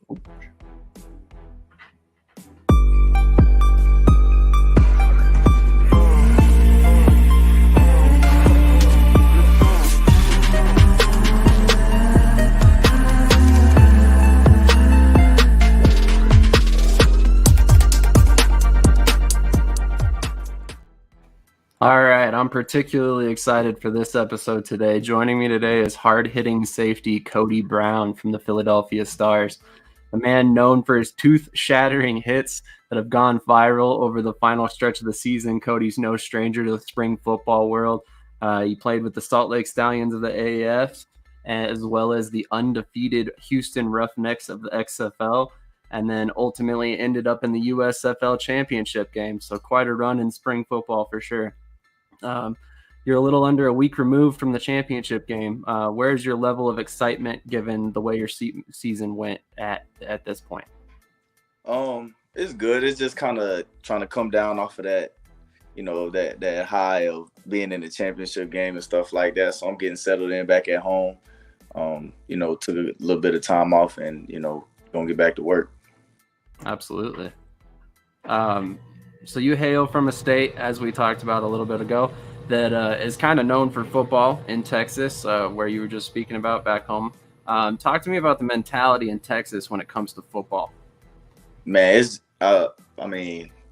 All right, I'm particularly excited for this episode today. Joining me today is hard-hitting safety Cody Brown from the Philadelphia Stars, a man known for his tooth-shattering hits that have gone viral over the final stretch of the season. Cody's no stranger to the spring football world. He played with the Salt Lake Stallions of the AAF, as well as the undefeated Houston Roughnecks of the XFL, and then ultimately ended up in the USFL championship game. So quite a run in spring football for sure. You're a little under a week removed from the championship game. Where's your level of excitement given the way your season went at this point? It's good. It's just kind of trying to come down off of that, that high of being in the championship game and stuff like that. So I'm getting settled in back at home. Took a little bit of time off and, gonna get back to work. Absolutely. So you hail from a state, as we talked about a little bit ago, that is kind of known for football in Texas, where you were just speaking about back home. Talk to me about the mentality in Texas when it comes to football. Man,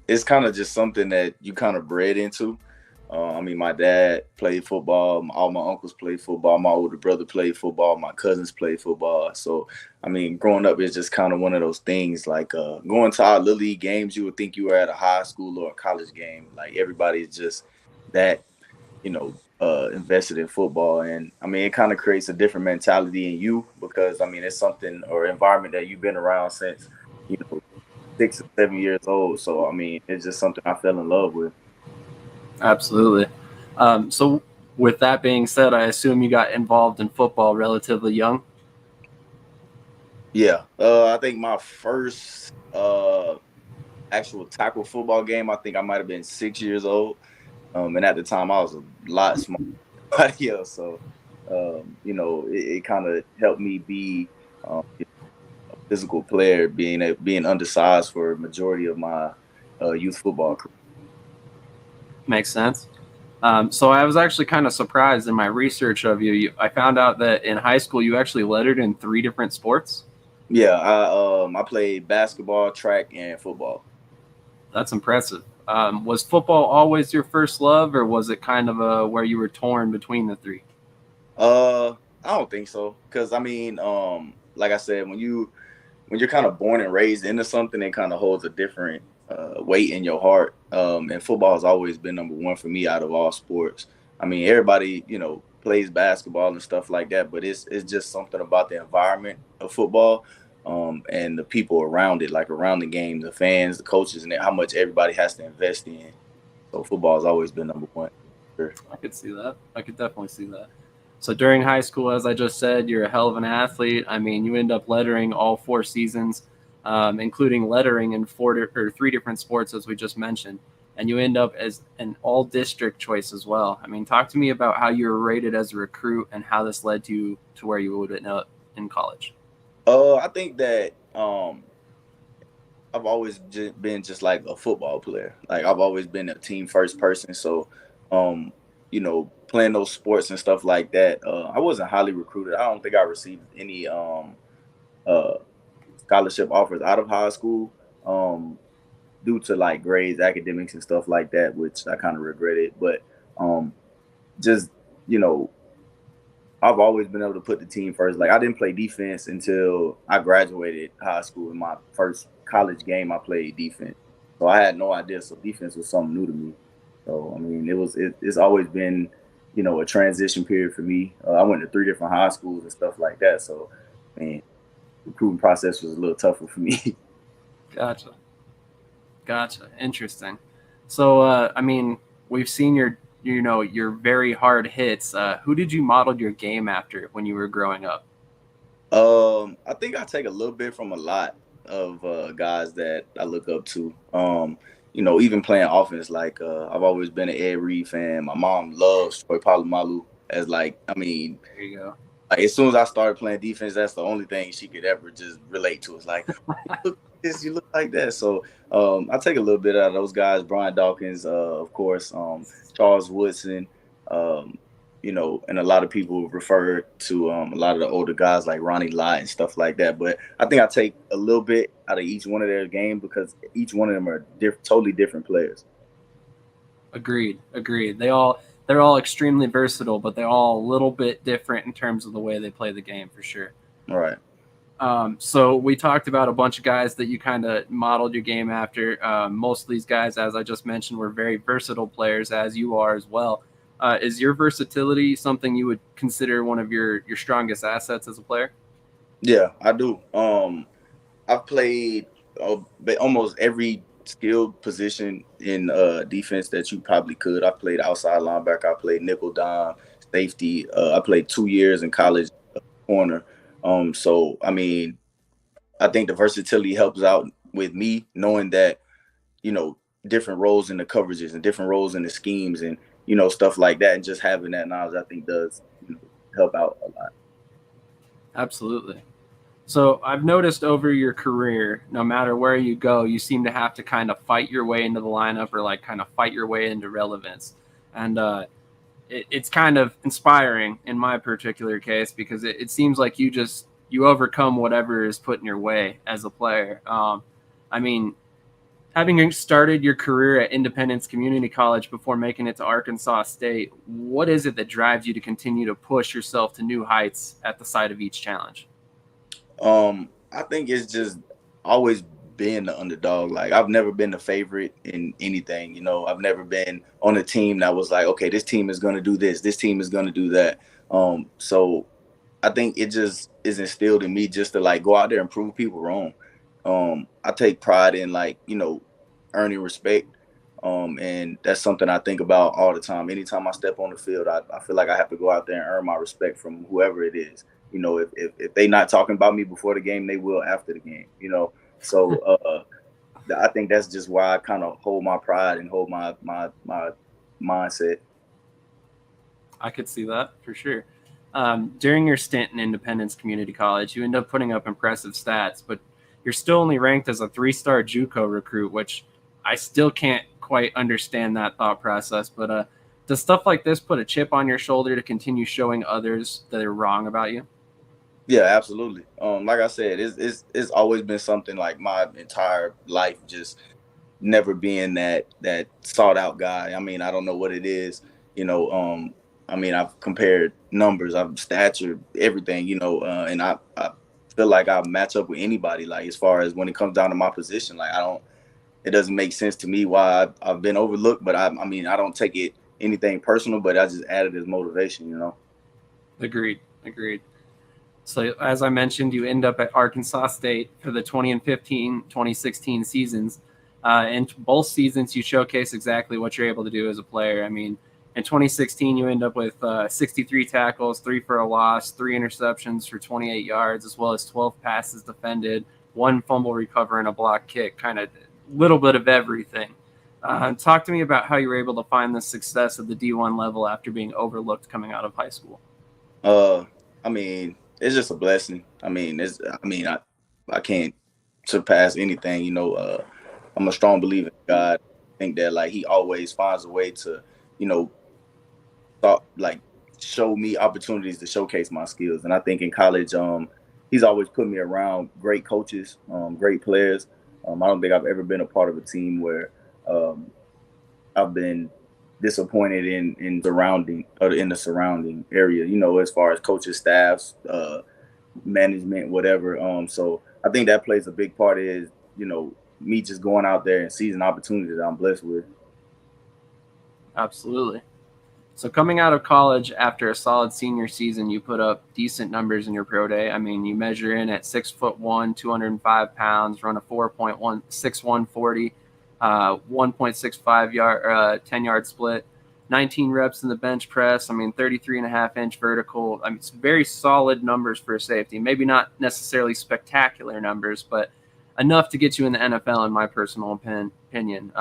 it's kind of just something that you kind of bred into. My dad played football. All my uncles played football. My older brother played football. My cousins played football. So, growing up is just kind of one of those things. Like going to our Little League games, you would think you were at a high school or a college game. Like everybody's just that, invested in football. And, it kind of creates a different mentality in you because, it's something or environment that you've been around since, 6 or 7 years old. So, it's just something I fell in love with. Absolutely. So with that being said, I assume you got involved in football relatively young? Yeah. I think my first actual tackle football game, I think I might have been 6 years old. And at the time I was a lot smaller than everybody else. So, it kind of helped me be a physical player, being undersized for a majority of my youth football career. Makes sense. So I was actually kind of surprised in my research of you. I found out that in high school you actually lettered in 3 different sports. Yeah, I played basketball, track, and football. That's impressive. Was football always your first love, or was it kind of where you were torn between the 3? I don't think so, because like I said, when you're kind of born and raised into something, it kind of holds a different weight in your heart. And football has always been number one for me out of all sports. Everybody, plays basketball and stuff like that, but it's just something about the environment of football, and the people around it, like around the game, the fans, the coaches, and how much everybody has to invest in. So football has always been number one. Sure. I could see that. I could definitely see that. So during high school, as I just said, you're a hell of an athlete. You end up lettering all 4 seasons. Including lettering in 3 different sports, as we just mentioned, and you end up as an all-district choice as well. Talk to me about how you were rated as a recruit and how this led you to where you would end up in college. I think that I've always been just like a football player. Like I've always been a team first person. So, playing those sports and stuff like that, I wasn't highly recruited. I don't think I received any scholarship offers out of high school due to like grades, academics, and stuff like that, which I kind of regretted. But I've always been able to put the team first. Like I didn't play defense until I graduated high school. In my first college game, I played defense, so I had no idea. So defense was something new to me. So it's always been a transition period for me. I went to 3 different high schools and stuff like that. So recruiting process was a little tougher for me. Gotcha. Interesting. So, we've seen your very hard hits. Who did you model your game after when you were growing up? I think I take a little bit from a lot of guys that I look up to. Even playing offense, like I've always been an Ed Reed fan. My mom loves Troy Polamalu as there you go. Like, as soon as I started playing defense, that's the only thing she could ever just relate to. It's like, you look like this, you look like that. So I take a little bit out of those guys. Brian Dawkins, of course, Charles Woodson, um, and a lot of people refer to a lot of the older guys like Ronnie Lott and stuff like that. But I think I take a little bit out of each one of their game because each one of them are totally different players. Agreed. They're all extremely versatile, but they're all a little bit different in terms of the way they play the game for sure. All right. So we talked about a bunch of guys that you kind of modeled your game after. Most of these guys, as I just mentioned, were very versatile players, as you are as well. Is your versatility something you would consider one of your strongest assets as a player? Yeah, I do. I've played almost every skilled position in defense that you probably could. I played outside linebacker. I played nickel dime, safety. I played 2 years in college corner. So I mean, I think the versatility helps out with me knowing that different roles in the coverages and different roles in the schemes and stuff like that, and just having that knowledge, I think does help out a lot. Absolutely. So I've noticed over your career, no matter where you go, you seem to have to kind of fight your way into the lineup or like kind of fight your way into relevance. And it's kind of inspiring in my particular case because it seems like you overcome whatever is put in your way as a player. I mean, having started your career at Independence Community College before making it to Arkansas State, what is it that drives you to continue to push yourself to new heights at the side of each challenge? I think it's just always been the underdog. Like, I've never been the favorite in anything. I've never been on a team that was like, okay, this team is going to do this team is going to do that. So I think it just is instilled in me just to like go out there and prove people wrong. I take pride in like, earning respect. And that's something I think about all the time. Anytime I step on the field, I feel like I have to go out there and earn my respect from whoever it is. If they not talking about me before the game, they will after the game. So I think that's just why I kind of hold my pride and hold my mindset. I could see that for sure. During your stint in Independence Community College, you end up putting up impressive stats, but you're still only ranked as a 3-star JUCO recruit, which I still can't quite understand that thought process. But does stuff like this put a chip on your shoulder to continue showing others that they're wrong about you? Yeah, absolutely. Like I said, it's always been something like my entire life, just never being that sought out guy. I mean, I don't know what it is. I mean, I've compared numbers, I've stature, everything. And I feel like I match up with anybody. Like, as far as when it comes down to my position, like it doesn't make sense to me why I've been overlooked. But I mean, I don't take it anything personal, but I just add it as motivation. Agreed. So as I mentioned, you end up at Arkansas State for the 2015-2016 seasons. In both seasons, you showcase exactly what you're able to do as a player. I mean, in 2016, you end up with 63 tackles, 3 for a loss, 3 interceptions for 28 yards, as well as 12 passes defended, 1 fumble recover, and a block kick, kind of a little bit of everything. Talk to me about how you were able to find the success at the D1 level after being overlooked coming out of high school. I mean, it's just a blessing. I mean, I can't surpass anything. I'm a strong believer in God. I think that like He always finds a way to, show me opportunities to showcase my skills. And I think in college, He's always put me around great coaches, great players. I don't think I've ever been a part of a team where I've been disappointed in the surrounding area, as far as coaches, staffs, management, whatever. So I think that plays a big part is, me just going out there and seizing opportunities that I'm blessed with. Absolutely. So coming out of college after a solid senior season, you put up decent numbers in your pro day. I mean, you measure in at 6'1", 205 pounds, run a 4.61 40, 1.65 yard, 10-yard split, 19 reps in the bench press. I mean, 33.5-inch vertical. I mean, it's very solid numbers for a safety. Maybe not necessarily spectacular numbers, but enough to get you in the NFL, in my personal opinion.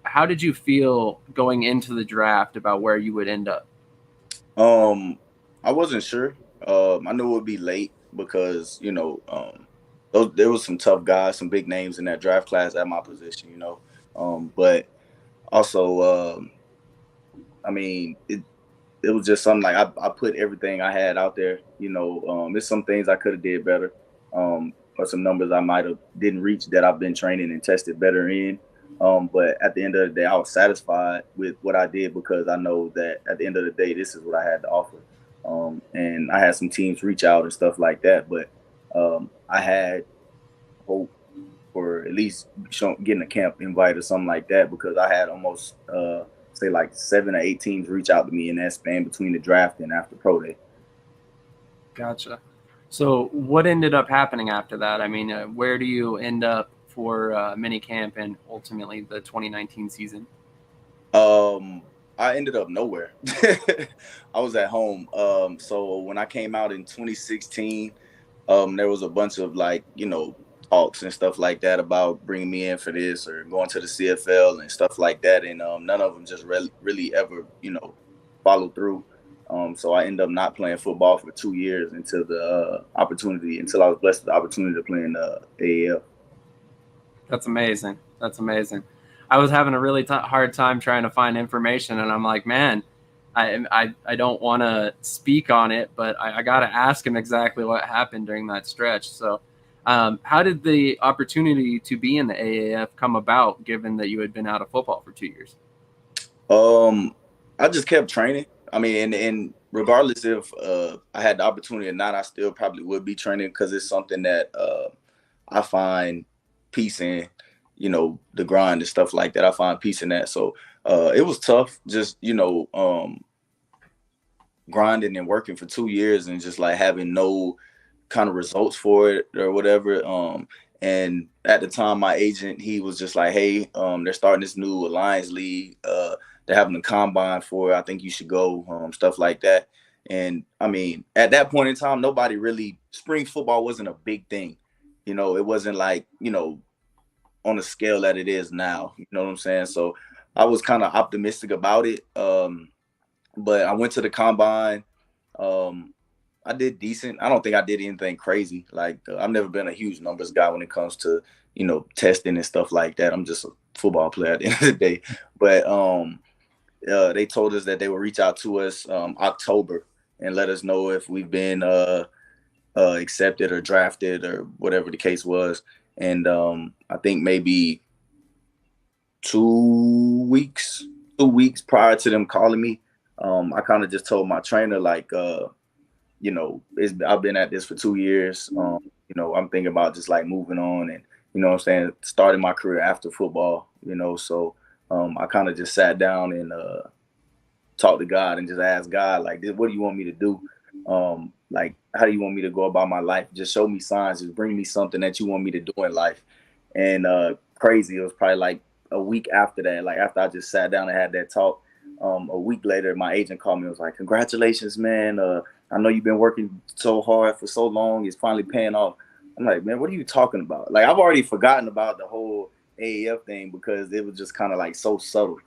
How did you feel going into the draft about where you would end up? I wasn't sure. I knew it would be late because there was some tough guys, some big names in that draft class at my position. But also, I mean, it was just something like I put everything I had out there. There's some things I could have did better, or some numbers I might have didn't reach that I've been training and tested better in. But at the end of the day, I was satisfied with what I did because I know that at the end of the day, this is what I had to offer. And I had some teams reach out and stuff like that, but I had hope for at least getting a camp invite or something like that because I had almost say like 7 or 8 teams reach out to me in that span between the draft and after pro day. Gotcha. So what ended up happening after that? I mean, where do you end up for mini camp and ultimately the 2019 season? I ended up nowhere. I was at home. So when I came out in 2016, there was a bunch of talks and stuff like that about bringing me in for this or going to the CFL and stuff like that, and none of them just really ever followed through. So I ended up not playing football for 2 years until I was blessed with the opportunity to play in the AAF. That's amazing. That's amazing. I was having a really hard time trying to find information, and I'm like, man, I don't want to speak on it, but I got to ask him exactly what happened during that stretch. So, how did the opportunity to be in the AAF come about, given that you had been out of football for 2 years? I just kept training. I mean, and regardless if I had the opportunity or not, I still probably would be training because it's something that I find peace in. The grind and stuff like that. I find peace in that. So it was tough, just grinding and working for 2 years and just like having no kind of results for it or whatever. And at the time, my agent, he was just like, "Hey, they're starting this new Alliance League. They're having a combine for it. I think you should go." Stuff like that. And I mean, at that point in time, nobody really spring football wasn't a big thing. It wasn't like on the scale that it is now. You know what I'm saying? So I was kind of optimistic about it. But I went to the combine. I did decent. I don't think I did anything crazy. Like I've never been a huge numbers guy when it comes to testing and stuff like that. I'm just a football player at the end of the day. But they told us that they would reach out to us October and let us know if we've been accepted or drafted or whatever the case was. And I think maybe 2 weeks prior to them calling me, I kind of just told my trainer like, I've been at this for 2 years. I'm thinking about just like moving on and what I'm saying, starting my career after football. So I kind of just sat down and talked to God and just asked God like, what do you want me to do? Like, how do you want me to go about my life? Just show me signs. Just bring me something that you want me to do in life. And crazy, it was probably like a week after that, like after I just sat down and had that talk. A week later, my agent called me and was like, "Congratulations, man. I know you've been working so hard for so long. It's finally paying off." I'm like, "Man, what are you talking about?" Like, I've already forgotten about the whole AAF thing because it was just kind of like so subtle.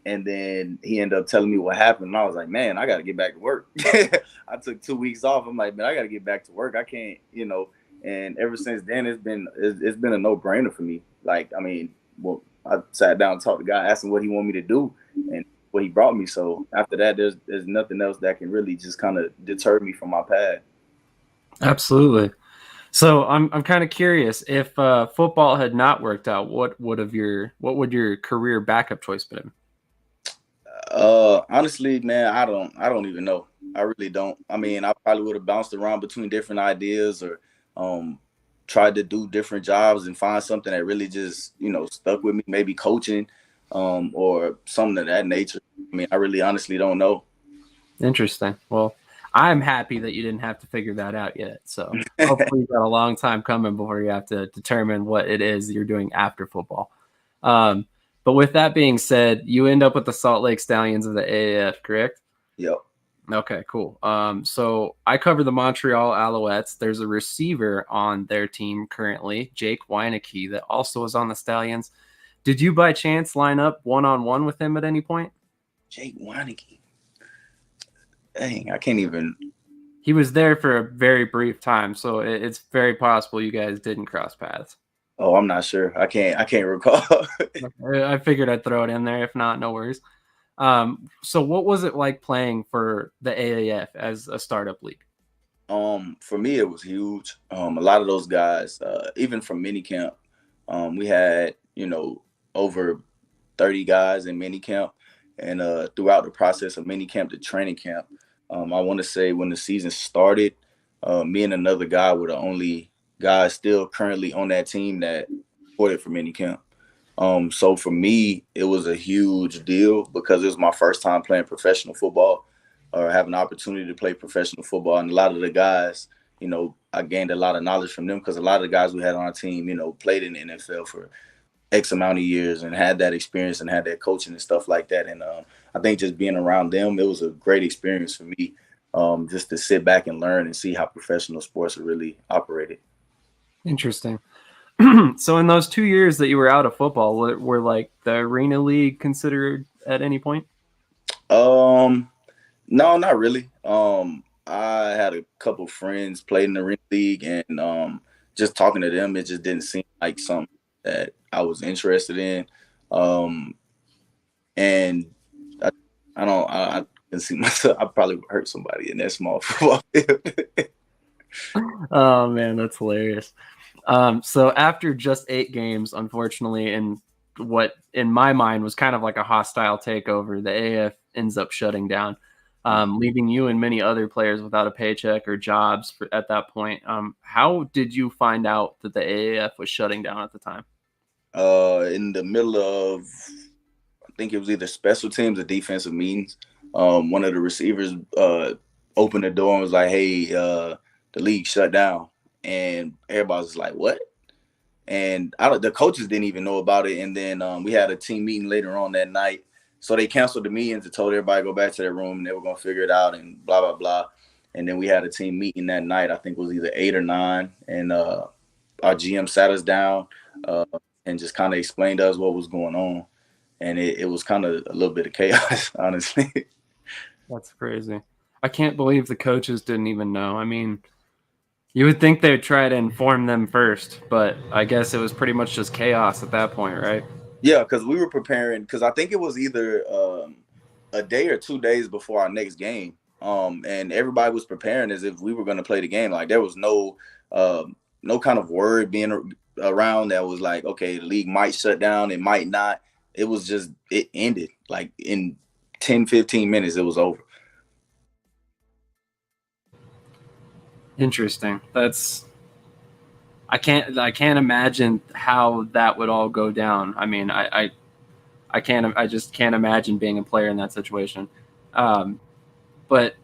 And then he ended up telling me what happened. And I was like, "Man, I got to get back to work." I took 2 weeks off. I'm like, "Man, I got to get back to work. I can't, And ever since then, it's been a no-brainer for me. Like, I mean, well, I sat down and talked to God, asked him what he wanted me to do and what he brought me. So after that, there's nothing else that can really just kind of deter me from my path. Absolutely. So I'm kind of curious, if football had not worked out, what would your career backup choice been? Honestly, man, I don't even know. I really don't. I mean, I probably would have bounced around between different ideas or tried to do different jobs and find something that really just, stuck with me, maybe coaching, or something of that nature. I mean, I really honestly don't know. Interesting. Well, I'm happy that you didn't have to figure that out yet. So hopefully you've got a long time coming before you have to determine what it is you're doing after football. But with that being said, you end up with the Salt Lake Stallions of the AAF, correct? Yep. Okay, cool. So I cover the Montreal Alouettes. There's a receiver on their team currently, Jake Weineke, that also is on the Stallions. Did you by chance line up one-on-one with him at any point? Jake Weineke. Dang, I can't even. He was there for a very brief time, so it's very possible you guys didn't cross paths. Oh, I'm not sure. I can't recall. I figured I'd throw it in there. If not, no worries. So what was it like playing for the AAF as a startup league? For me, it was huge. A lot of those guys, even from minicamp, we had, over 30 guys in minicamp. And throughout the process of minicamp to training camp, I want to say when the season started, me and another guy were the only guys still currently on that team that reported for minicamp. So for me, it was a huge deal because it was my first time playing professional football or having an opportunity to play professional football. And a lot of the guys, I gained a lot of knowledge from them because a lot of the guys we had on our team, played in the NFL for X amount of years and had that experience and had that coaching and stuff like that. And I think just being around them, it was a great experience for me, just to sit back and learn and see how professional sports are really operated. Interesting. So in those 2 years that you were out of football, were like the arena league considered at any point? No, not really. I had a couple friends played in the arena league, and just talking to them, it just didn't seem like something that I was interested in. Um, and I can see myself. I probably would hurt somebody in that small football field. Oh man, that's hilarious. So after just 8 games, unfortunately, and what in my mind was kind of like a hostile takeover, the AF ends up shutting down, leaving you and many other players without a paycheck or jobs at that point. How did you find out that the AAF was shutting down at the time? In the middle of, I think it was either special teams or defensive meetings. One of the receivers opened the door and was like, "Hey, the league shut down," and everybody was like, "What?" And the coaches didn't even know about it. And then we had a team meeting later on that night, so they canceled the meetings and told everybody to go back to their room and they were gonna figure it out and blah blah blah. And then we had a team meeting that night. I think it was either 8 or 9, and our GM sat us down and just kind of explained to us what was going on. And it was kind of a little bit of chaos, honestly. That's crazy. I can't believe the coaches didn't even know. I mean, you would think they would try to inform them first, but I guess it was pretty much just chaos at that point, right? Yeah, because we were preparing. Because I think it was either a day or 2 days before our next game, and everybody was preparing as if we were going to play the game. Like there was no kind of word being around that was like, okay, the league might shut down, it might not. It was just it ended like in 10-15 minutes. It was over. Interesting. I can't imagine how that would all go down. I mean, I just can't imagine being a player in that situation. Um, but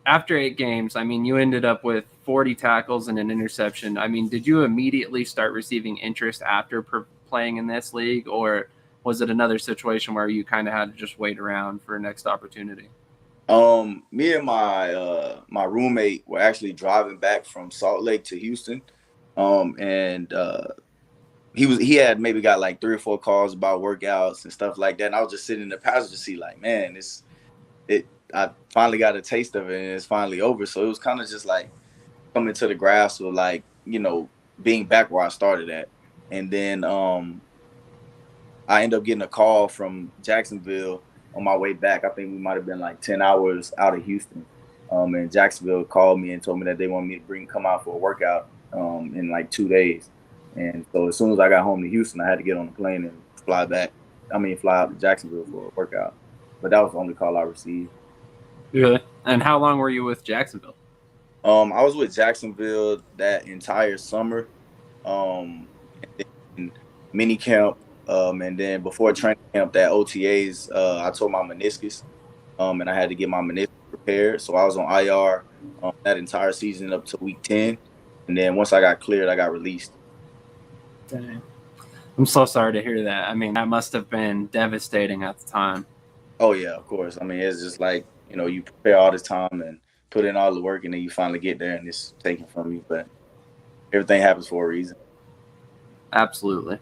after 8 games, I mean, you ended up with 40 tackles and an interception. I mean, did you immediately start receiving interest after playing in this league, or was it another situation where you kind of had to just wait around for a next opportunity? Me and my roommate were actually driving back from Salt Lake to Houston, and he had maybe got like 3 or 4 calls about workouts and stuff like that. And I was just sitting in the passenger seat, like, man, I finally got a taste of it, and it's finally over. So it was kind of just like coming to the grasp of like being back where I started at, and then I ended up getting a call from Jacksonville on my way back. I think we might have been like 10 hours out of Houston. And Jacksonville called me and told me that they wanted me to come out for a workout in like 2 days. And so as soon as I got home to Houston, I had to get on the plane and fly out to Jacksonville for a workout. But that was the only call I received. Really? And how long were you with Jacksonville? I was with Jacksonville that entire summer. In mini camp, and then before training camp, that OTAs, I tore my meniscus, and I had to get my meniscus repaired. So I was on IR that entire season up to week 10, and then once I got cleared, I got released. Dang. I'm so sorry to hear that. I mean, that must have been devastating at the time. Oh yeah, of course. I mean, it's just like you prepare all this time and put in all the work, and then you finally get there, and it's taken from you. But everything happens for a reason. Absolutely.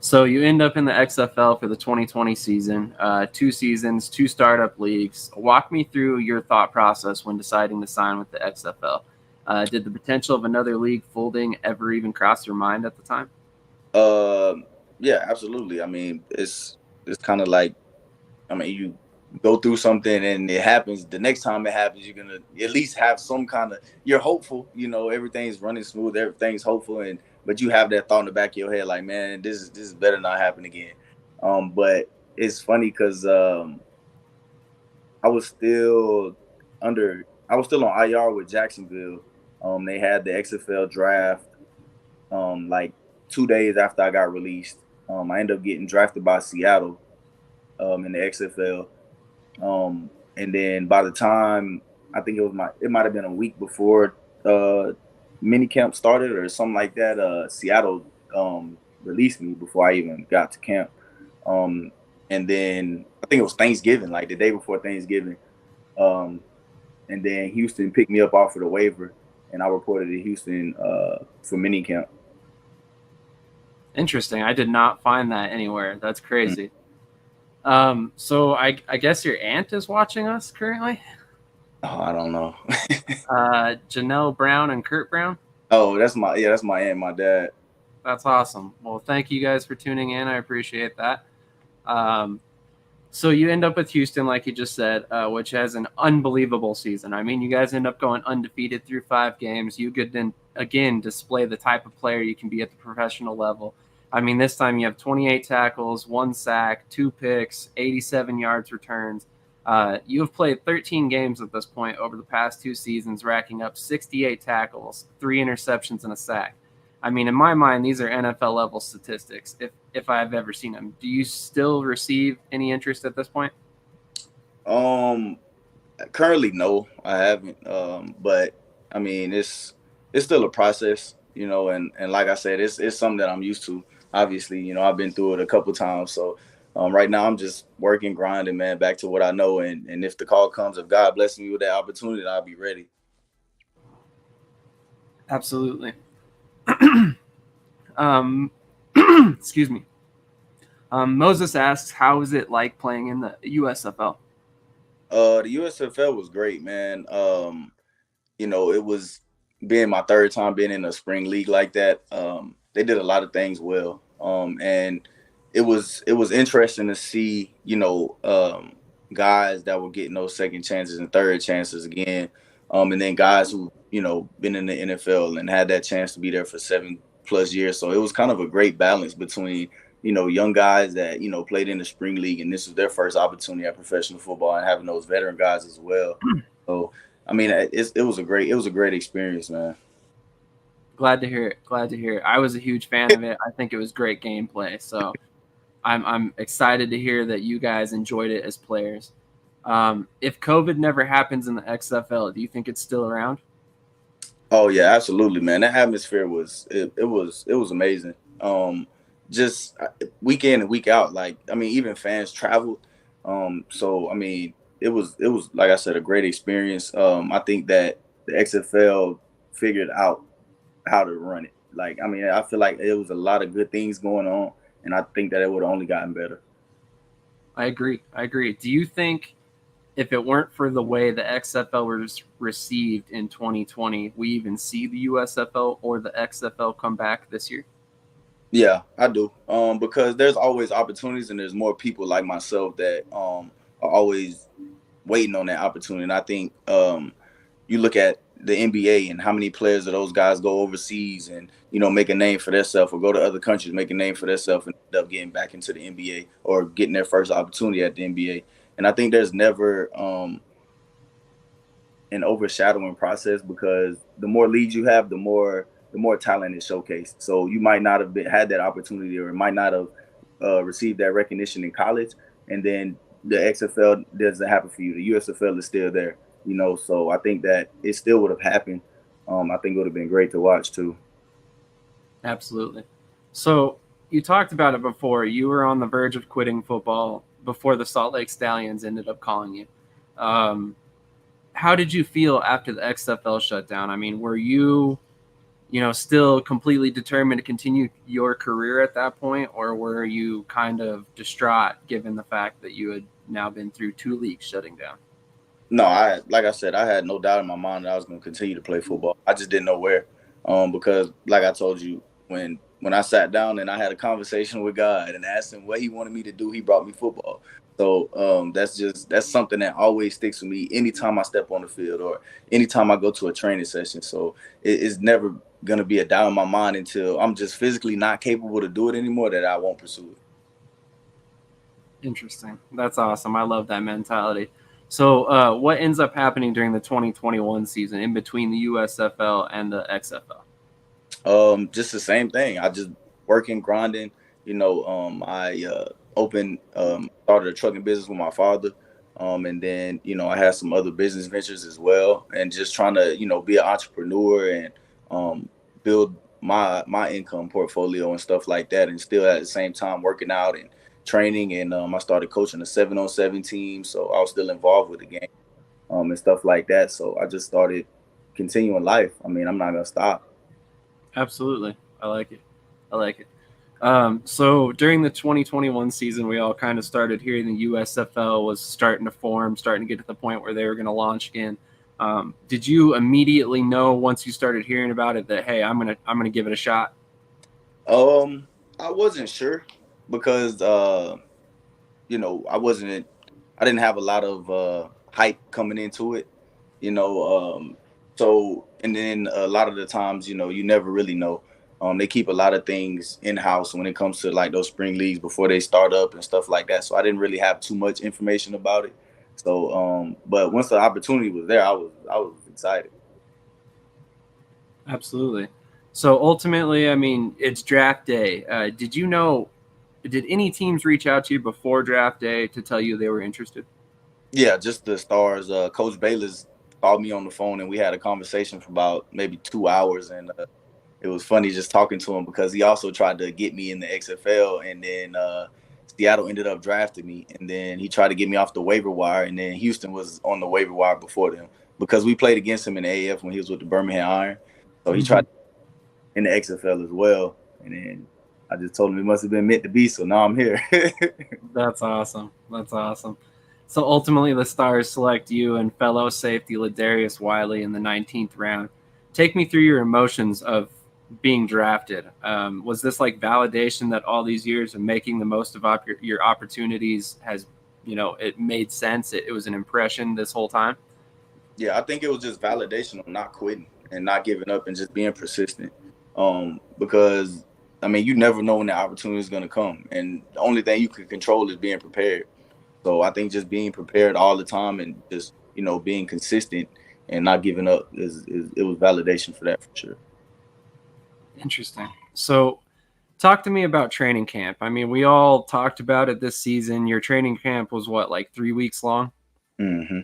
So you end up in the XFL for the 2020 season, 2 seasons, 2 startup leagues. Walk me through your thought process when deciding to sign with the XFL. Did the potential of another league folding ever even cross your mind at the time? Yeah, absolutely. I mean, it's kind of like, I mean, you go through something and it happens. The next time it happens, you're gonna at least have some kind of. You're hopeful, everything's running smooth, everything's hopeful, but you have that thought in the back of your head, like, man, this is better not happen again. But it's funny because I was still I was still on IR with Jacksonville. They had the XFL draft like 2 days after I got released. I ended up getting drafted by Seattle in the XFL. And then by the time I think it might have been a week before mini camp started or something like that. Seattle released me before I even got to camp. Um, and then I think it was Thanksgiving, like the day before Thanksgiving. Um, and then Houston picked me up off of the waiver, and I reported to Houston for mini camp. Interesting. I did not find that anywhere. That's crazy. So I guess your aunt is watching us currently? Oh, I don't know. Janelle Brown and Kurt Brown? Oh, that's my aunt, my dad. That's awesome. Well, thank you guys for tuning in. I appreciate that. So you end up with Houston, like you just said, which has an unbelievable season. I mean, you guys end up going undefeated through 5 games. You could then, again, display the type of player you can be at the professional level. I mean, this time you have 28 tackles, 1 sack, 2 picks, 87 yards returns. You have played 13 games at this point over the past 2 seasons, racking up 68 tackles, 3 interceptions, and a sack. I mean, in my mind, these are NFL level statistics, if I've ever seen them. Do you still receive any interest at this point? Currently, no, I haven't. But I mean, it's still a process, and like I said, it's something that I'm used to. Obviously, I've been through it a couple times. So right now, I'm just working, grinding, man, back to what I know. And if the call comes, if God blesses me with that opportunity, I'll be ready. Absolutely. Excuse me. Moses asks, how is it like playing in the USFL? The USFL was great, man. It was being my third time being in a spring league like that. They did a lot of things well. And it was interesting to see, guys that were getting those second chances and third chances again. And then guys who, been in the NFL and had that chance to be there for 7+ years. So it was kind of a great balance between, young guys that, played in the spring league and this was their first opportunity at professional football, and having those veteran guys as well. So I mean, it was a great experience, man. Glad to hear it. Glad to hear it. I was a huge fan of it. I think it was great gameplay. So I'm excited to hear that you guys enjoyed it as players. If COVID never happens in the XFL, do you think it's still around? Oh yeah, absolutely, man. That atmosphere was amazing. Just week in and week out, like I mean, even fans traveled. So I mean, it was like I said, a great experience. I think that the XFL figured out how to run it. Like I mean, I feel like there was a lot of good things going on, and I think that it would have only gotten better. I agree. I agree. Do you think if it weren't for the way the XFL was received in 2020, we even see the USFL or the XFL come back this year? Yeah, I do. Because there's always opportunities, and there's more people like myself that are always waiting on that opportunity. And I think you look at the NBA and how many players of those guys go overseas and make a name for themselves, or go to other countries, make a name for themselves, and end up getting back into the NBA or getting their first opportunity at the NBA. And I think there's never an overshadowing process, because the more leads you have, the more talent is showcased. So you might not have had that opportunity, or might not have received that recognition in college, and then the XFL doesn't happen for you. The USFL is still there, So I think that it still would have happened. I think it would have been great to watch too. Absolutely. So you talked about it before. You were on the verge of quitting football before the Salt Lake Stallions ended up calling you. How did you feel after the XFL shut down? I mean, were you still completely determined to continue your career at that point, or were you kind of distraught given the fact that you had now been through 2 leagues shutting down? No, like I said, I had no doubt in my mind that I was going to continue to play football. I just didn't know where, because like I told you, when I sat down and I had a conversation with God and asked Him what He wanted me to do, He brought me football. So that's something that always sticks with me anytime I step on the field or anytime I go to a training session. So it's never gonna be a doubt in my mind until I'm just physically not capable to do it anymore that I won't pursue it. Interesting. That's awesome. I love that mentality. So, what ends up happening during the 2021 season in between the USFL and the XFL? Just the same thing. I just working, grinding. I started a trucking business with my father. And then, I had some other business ventures as well. And just trying to, be an entrepreneur and build my income portfolio and stuff like that. And still at the same time working out and training. And I started coaching a 7-on-7 team. So I was still involved with the game and stuff like that. So I just started continuing life. I mean, I'm not gonna stop. Absolutely. I like it. I like it. So during the 2021 season, we all kind of started hearing the USFL was starting to form, starting to get to the point where they were going to launch again. Did you immediately know once you started hearing about it that, hey, I'm gonna give it a shot? I wasn't sure because I didn't have a lot of hype coming into it, you know. So and then a lot of the times, you never really know. They keep a lot of things in house when it comes to like those spring leagues before they start up and stuff like that. So I didn't really have too much information about it. So, but once the opportunity was there, I was excited. Absolutely. So ultimately, I mean, it's draft day. Did any teams reach out to you before draft day to tell you they were interested? Yeah, just the stars. Coach Bayless called me on the phone and we had a conversation for about maybe 2 hours, and it was funny just talking to him because he also tried to get me in the XFL, and then Seattle ended up drafting me, and then he tried to get me off the waiver wire, and then Houston was on the waiver wire before them because we played against him in the AF when he was with the Birmingham Iron. So he tried in the XFL as well, and then I just told him it must have been meant to be. So now I'm here. That's awesome. That's awesome. So ultimately, the Stars select you and fellow safety Ladarius Wiley in the 19th round. Take me through your emotions of being drafted. Was this like validation that all these years of making the most of your opportunities has, it made sense? It was an impression this whole time? Yeah, I think it was just validation on not quitting and not giving up and just being persistent. Because I mean, you never know when the opportunity is going to come, and the only thing you can control is being prepared. So I think just being prepared all the time and just being consistent and not giving up is it was validation for that for sure. Interesting. So talk to me about training camp. I mean, we all talked about it this season. Your training camp was what, like 3 weeks long? Mm-hmm.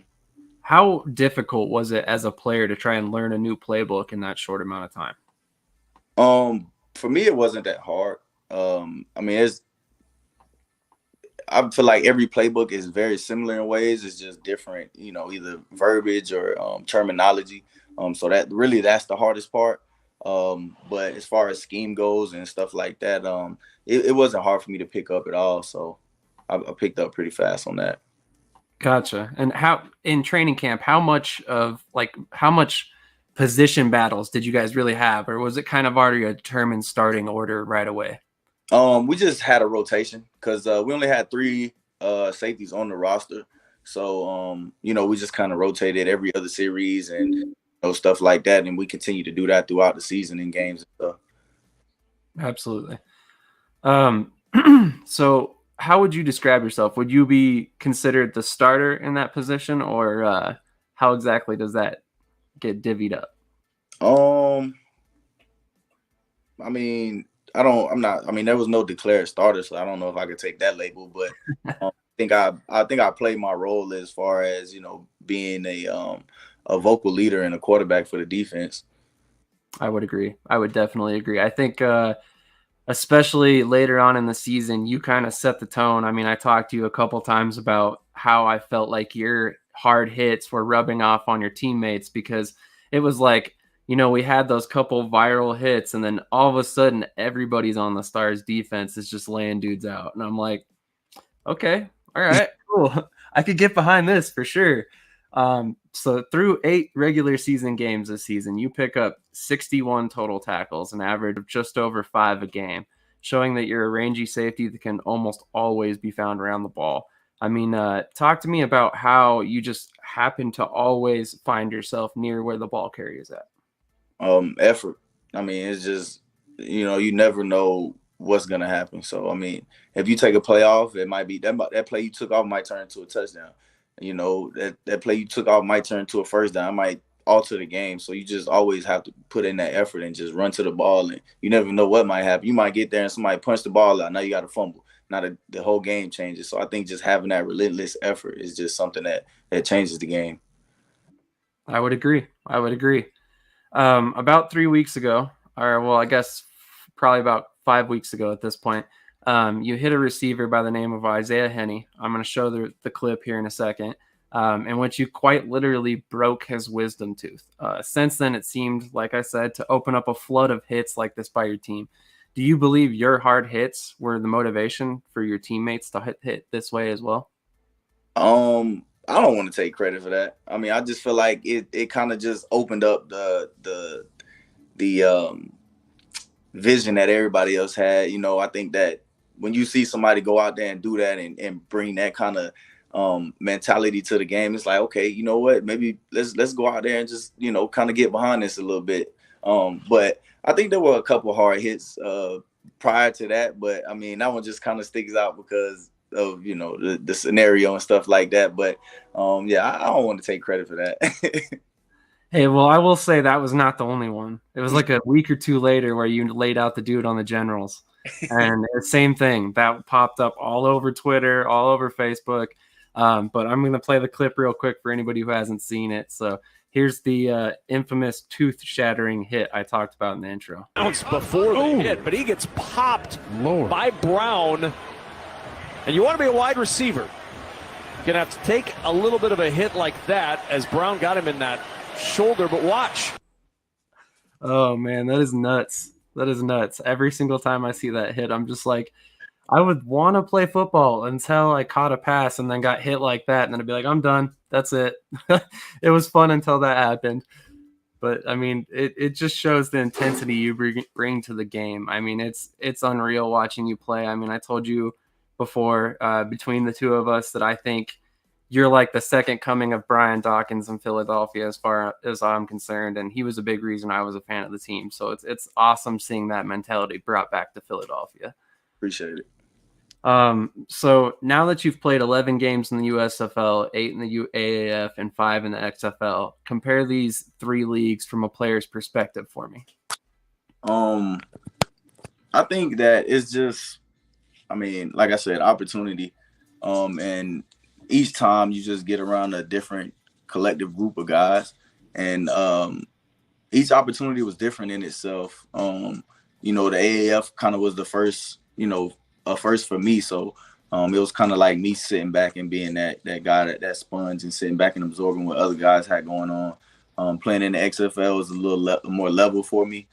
How difficult was it as a player to try and learn a new playbook in that short amount of time? For me, it wasn't that hard. I mean, I feel like every playbook is very similar in ways. It's just different, either verbiage or terminology. So that's the hardest part. But as far as scheme goes and stuff like that, it wasn't hard for me to pick up at all. So I picked up pretty fast on that. Gotcha. And how in training camp, how much position battles did you guys really have, or was it kind of already a determined starting order right away? We just had a rotation because we only had three safeties on the roster. So we just kind of rotated every other series and stuff like that, and we continue to do that throughout the season in games and stuff. Absolutely. So how would you describe yourself? Would you be considered the starter in that position, or how exactly does that get divvied up? I mean, I'm not. I mean, there was no declared starter, so I don't know if I could take that label. But I think I played my role as far as being a vocal leader and a quarterback for the defense. I would agree. I would definitely agree. I think especially later on in the season, you kind of set the tone. I mean, I talked to you a couple times about how I felt like your hard hits were rubbing off on your teammates because it was like we had those couple viral hits, and then all of a sudden everybody's on the Stars defense is just laying dudes out. And I'm like, okay, all right, cool. I could get behind this for sure. So through 8 regular season games this season, you pick up 61 total tackles, an average of just over 5 a game, showing that you're a rangy safety that can almost always be found around the ball. I mean, talk to me about how you just happen to always find yourself near where the ball carrier is at. Effort. I mean, it's just, you never know what's gonna happen. So I mean, if you take a play off, it might be that play you took off might turn into a touchdown. That play you took off might turn into a first down. It might alter the game. So you just always have to put in that effort and just run to the ball. And you never know what might happen. You might get there and somebody punch the ball out. Now you got to fumble. Now the whole game changes. So I think just having that relentless effort is just something that changes the game. I would agree. About 3 weeks ago, or well, I guess probably about 5 weeks ago at this point, you hit a receiver by the name of Isaiah Henney. I'm going to show the clip here in a second, in which you quite literally broke his wisdom tooth. Since then, it seemed, like I said, to open up a flood of hits like this by your team. Do you believe your hard hits were the motivation for your teammates to hit this way as well? I don't want to take credit for that. I mean, I just feel like it kind of just opened up the vision that everybody else had. I think that when you see somebody go out there and do that and bring that kind of mentality to the game, it's like, okay, you know what? Maybe let's go out there and just kind of get behind this a little bit. But I think there were a couple hard hits prior to that, but I mean that one just kind of sticks out because of the scenario and stuff like that. But yeah, I don't want to take credit for that. Hey, well, I will say that was not the only one. It was like a week or two later where you laid out the dude on the Generals. And the same thing that popped up all over Twitter, all over Facebook. But I'm going to play the clip real quick for anybody who hasn't seen it. So here's the infamous tooth-shattering hit I talked about in the intro. Before the hit, but he gets popped by Brown. And you want to be a wide receiver, you're going to have to take a little bit of a hit like that as Brown got him in that shoulder, but watch. Oh, man, that is nuts. That is nuts. Every single time I see that hit, I'm just like, I would want to play football until I caught a pass and then got hit like that. And then I'd be like, I'm done. That's it. It was fun until that happened. But, I mean, it just shows the intensity you bring to the game. I mean, it's unreal watching you play. I mean, I told you before between the two of us that I think you're like the second coming of Brian Dawkins in Philadelphia as far as I'm concerned, and he was a big reason I was a fan of the team. So it's awesome seeing that mentality brought back to Philadelphia. Appreciate it. So now that you've played 11 games in the USFL, 8 in the UAAF, and 5 in the XFL, compare these 3 leagues from a player's perspective for me. I think that it's just, I mean, like I said, opportunity. And each time you just get around a different collective group of guys. And each opportunity was different in itself. The AAF kind of was the first, a first for me. So it was kind of like me sitting back and being that guy, that sponge, and sitting back and absorbing what other guys had going on. Playing in the XFL was a little more level for me.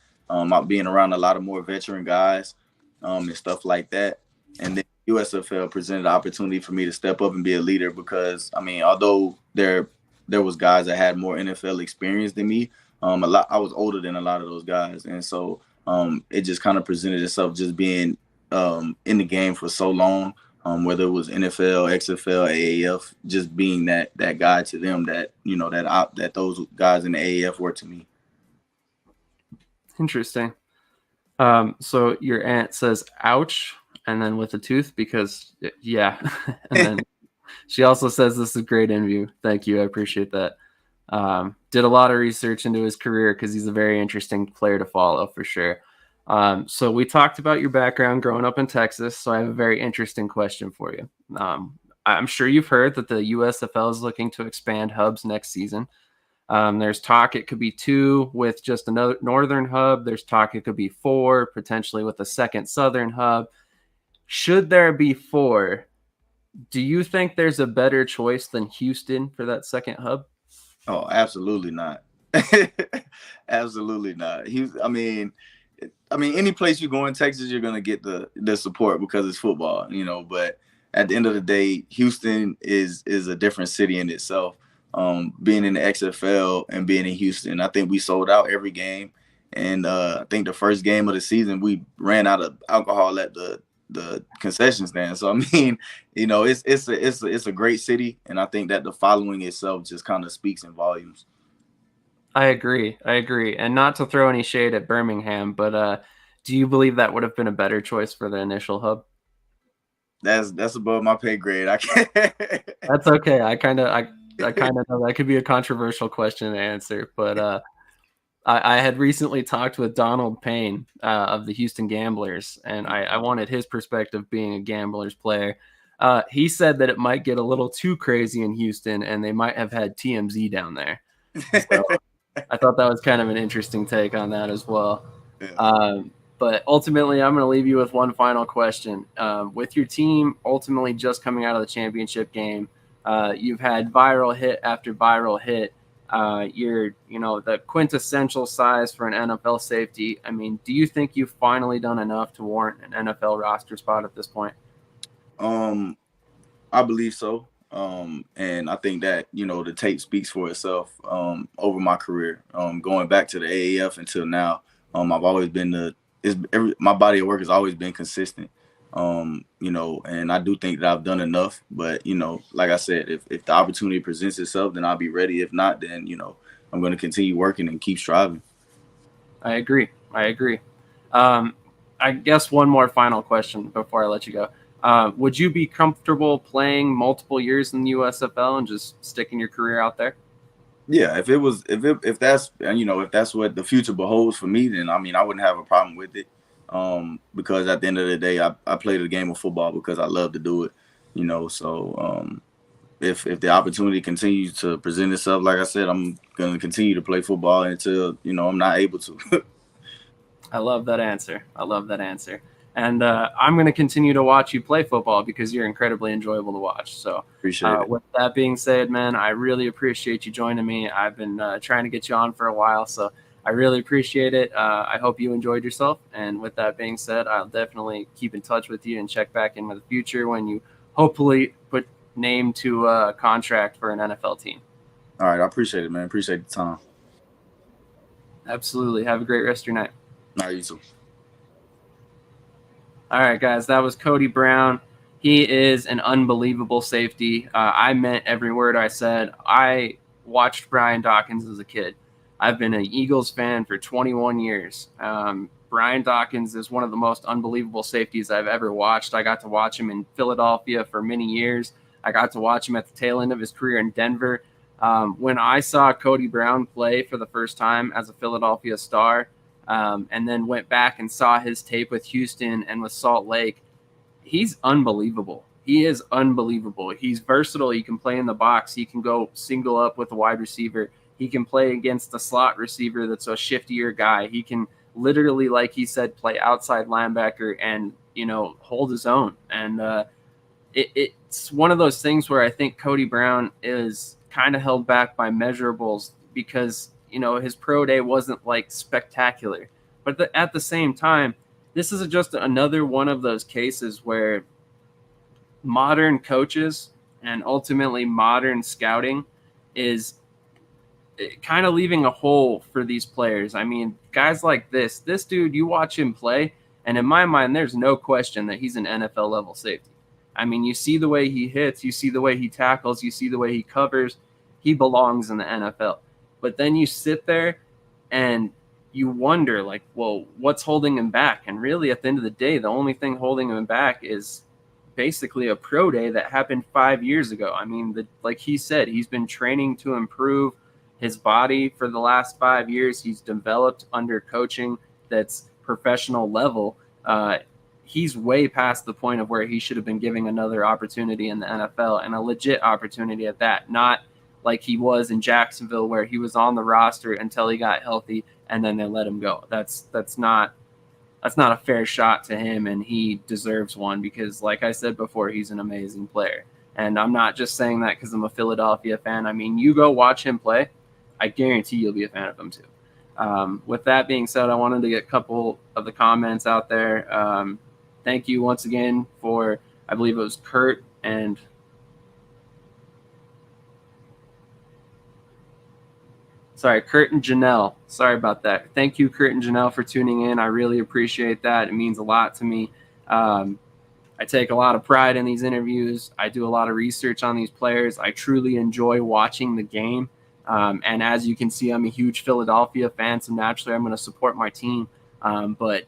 Being around a lot of more veteran guys and stuff like that. And then USFL presented the opportunity for me to step up and be a leader because, I mean, although there was guys that had more NFL experience than me, I was older than a lot of those guys. And so it just kind of presented itself just being in the game for so long, whether it was NFL, XFL, AAF, just being that guy to them that, that those guys in the AAF were to me. Interesting. So your aunt says, ouch, and then with a tooth because, yeah. And then she also says, this is a great interview. Thank you. I appreciate that. Did a lot of research into his career because he's a very interesting player to follow for sure. So we talked about your background growing up in Texas. So I have a very interesting question for you. I'm sure you've heard that the USFL is looking to expand hubs next season. There's talk it could be 2 with just a northern hub. There's talk it could be 4, potentially with a second southern hub. Should there be 4, do you think there's a better choice than Houston for that second hub? Oh, absolutely not. Absolutely not. Any place you go in Texas, you're gonna get the support because it's football, But at the end of the day, Houston is a different city in itself. Being in the XFL and being in Houston, I think we sold out every game, and I think the first game of the season we ran out of alcohol at the concession stand. So it's a great city, and I think that the following itself just kind of speaks in volumes. I agree. And not to throw any shade at Birmingham, but do you believe that would have been a better choice for the initial hub? That's above my pay grade. I can't. That's okay. I kind of know that could be a controversial question to answer, but I had recently talked with Donald Payne of the Houston Gamblers, and I wanted his perspective being a Gamblers player. He said that it might get a little too crazy in Houston, and they might have had TMZ down there. So I thought that was kind of an interesting take on that as well. Yeah. But ultimately, I'm going to leave you with one final question. With your team ultimately just coming out of the championship game, you've had viral hit after viral hit. You're, the quintessential size for an NFL safety. I mean, do you think you've finally done enough to warrant an NFL roster spot at this point? I believe so. And I think that, the tape speaks for itself over my career. Going back to the AAF until now, I've always been my body of work has always been consistent. And I do think that I've done enough. But, like I said, if the opportunity presents itself, then I'll be ready. If not, then, I'm going to continue working and keep striving. I agree. I guess one more final question before I let you go. Would you be comfortable playing multiple years in the USFL and just sticking your career out there? Yeah, if that's what the future beholds for me, then I wouldn't have a problem with it. Because at the end of the day, I played the game of football because I love to do it. So if the opportunity continues to present itself, like I said, I'm gonna continue to play football until I'm not able to. I love that answer. And I'm going to continue to watch you play football because you're incredibly enjoyable to watch. So Appreciate it. With that being said, man, I really appreciate you joining me. I've been trying to get you on for a while, so I really appreciate it. I hope you enjoyed yourself. And with that being said, I'll definitely keep in touch with you and check back in with the future when you hopefully put name to a contract for an NFL team. All right. I appreciate it, man. Appreciate the time. Absolutely. Have a great rest of your night. All right, you too. All right, guys, that was Cody Brown. He is an unbelievable safety. I meant every word I said. I watched Brian Dawkins as a kid. I've been an Eagles fan for 21 years. Brian Dawkins is one of the most unbelievable safeties I've ever watched. I got to watch him in Philadelphia for many years. I got to watch him at the tail end of his career in Denver. When I saw Cody Brown play for the first time as a Philadelphia Star, and then went back and saw his tape with Houston and with Salt Lake, he's unbelievable. He is unbelievable. He's versatile. He can play in the box. He can go single up with a wide receiver. He can play against a slot receiver that's a shiftier guy. He can literally, like he said, play outside linebacker and, hold his own. And it's one of those things where I think Cody Brown is kind of held back by measurables because his pro day wasn't like spectacular, but at the same time, this is just another one of those cases where modern coaches and ultimately modern scouting is kind of leaving a hole for these players. I mean, guys like this dude, you watch him play, and in my mind, there's no question that he's an NFL level safety. I mean, you see the way he hits, you see the way he tackles, you see the way he covers. He belongs in the NFL. But then you sit there and you wonder, like, well, what's holding him back? And really, at the end of the day, the only thing holding him back is basically a pro day that happened 5 years ago. I mean, like he said, he's been training to improve his body for the last 5 years. He's developed under coaching that's professional level. He's way past the point of where he should have been giving another opportunity in the NFL, and a legit opportunity at that, not like he was in Jacksonville where he was on the roster until he got healthy and then they let him go. That's not a fair shot to him, and he deserves one because, like I said before, he's an amazing player. And I'm not just saying that because I'm a Philadelphia fan. I mean, you go watch him play. I guarantee you'll be a fan of him too. With that being said, I wanted to get a couple of the comments out there. Thank you once again for, I believe it was Kurt and Janelle. Sorry about that. Thank you, Kurt and Janelle, for tuning in. I really appreciate that. It means a lot to me. I take a lot of pride in these interviews. I do a lot of research on these players. I truly enjoy watching the game. And as you can see, I'm a huge Philadelphia fan, so naturally I'm going to support my team. But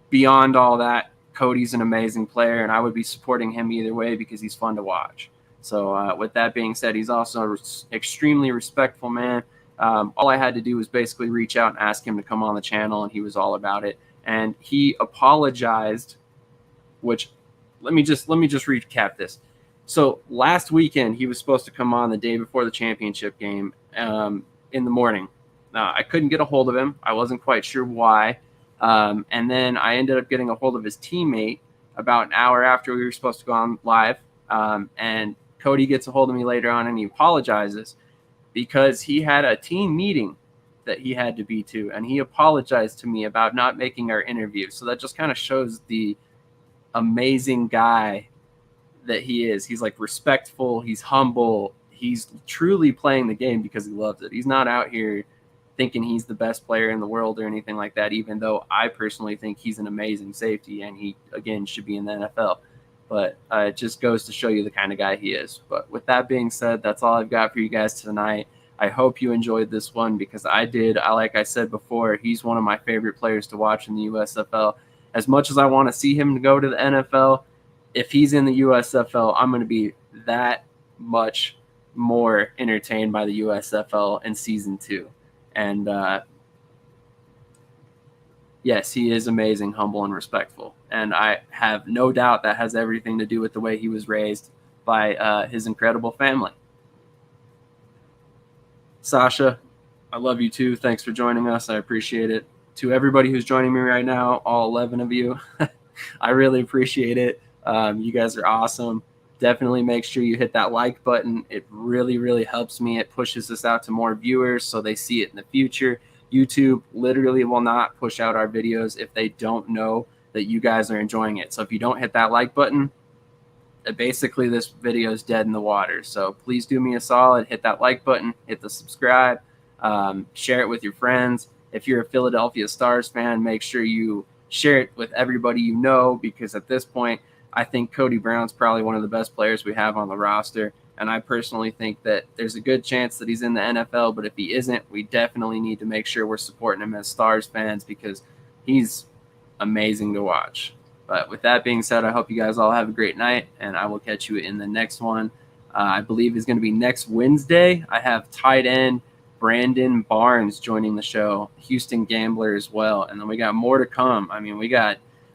beyond all that, Cody's an amazing player, and I would be supporting him either way because he's fun to watch. So with that being said, he's also an extremely respectful man. All I had to do was basically reach out and ask him to come on the channel, and he was all about it. And he apologized, which let me just recap this. So last weekend, he was supposed to come on the day before the championship game in the morning. I couldn't get a hold of him. I wasn't quite sure why. And then I ended up getting a hold of his teammate about an hour after we were supposed to go on live. And Cody gets a hold of me later on, and he apologizes because he had a team meeting that he had to be to, and he apologized to me about not making our interview. So that just kind of shows the amazing guy that he is. He's like respectful, he's humble, he's truly playing the game because he loves it. He's not out here thinking he's the best player in the world or anything like that, even though I personally think he's an amazing safety and he, again, should be in the NFL. But it just goes to show you the kind of guy he is. But with that being said, that's all I've got for you guys tonight. I hope you enjoyed this one because I did. Like I said before, he's one of my favorite players to watch in the USFL. As much as I want to see him go to the NFL, if he's in the USFL, I'm going to be that much more entertained by the USFL in season 2. And yes, he is amazing, humble, and respectful. And I have no doubt that has everything to do with the way he was raised by his incredible family. Sasha, I love you too. Thanks for joining us. I appreciate it. To everybody who's joining me right now, all 11 of you, I really appreciate it. You guys are awesome. Definitely make sure you hit that like button. It really, really helps me. It pushes us out to more viewers so they see it in the future. YouTube literally will not push out our videos if they don't know that you guys are enjoying it. So if you don't hit that like button, basically this video is dead in the water. So please do me a solid, hit that like button, hit the subscribe, share it with your friends. If you're a Philadelphia Stars fan, make sure you share it with everybody you know, because at this point, I think Cody Brown's probably one of the best players we have on the roster. And I personally think that there's a good chance that he's in the NFL, but if he isn't, we definitely need to make sure we're supporting him as Stars fans because he's amazing to watch. But with that being said, I hope you guys all have a great night, and I will catch you in the next one. I believe is going to be next Wednesday. I have tight end Brandon Barnes joining the show, Houston Gambler as well. And then we got more to come. I mean,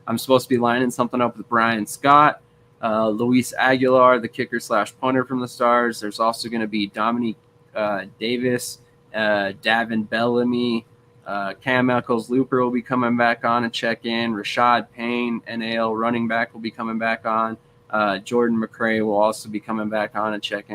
I'm supposed to be lining something up with Brian Scott, Luis Aguilar, the kicker / punter from the Stars. There's also going to be Dominique Davis, Davin Bellamy, Cam Eccles-Looper will be coming back on and check in. Rashad Payne, NAL running back, will be coming back on. Jordan McCray will also be coming back on and check in.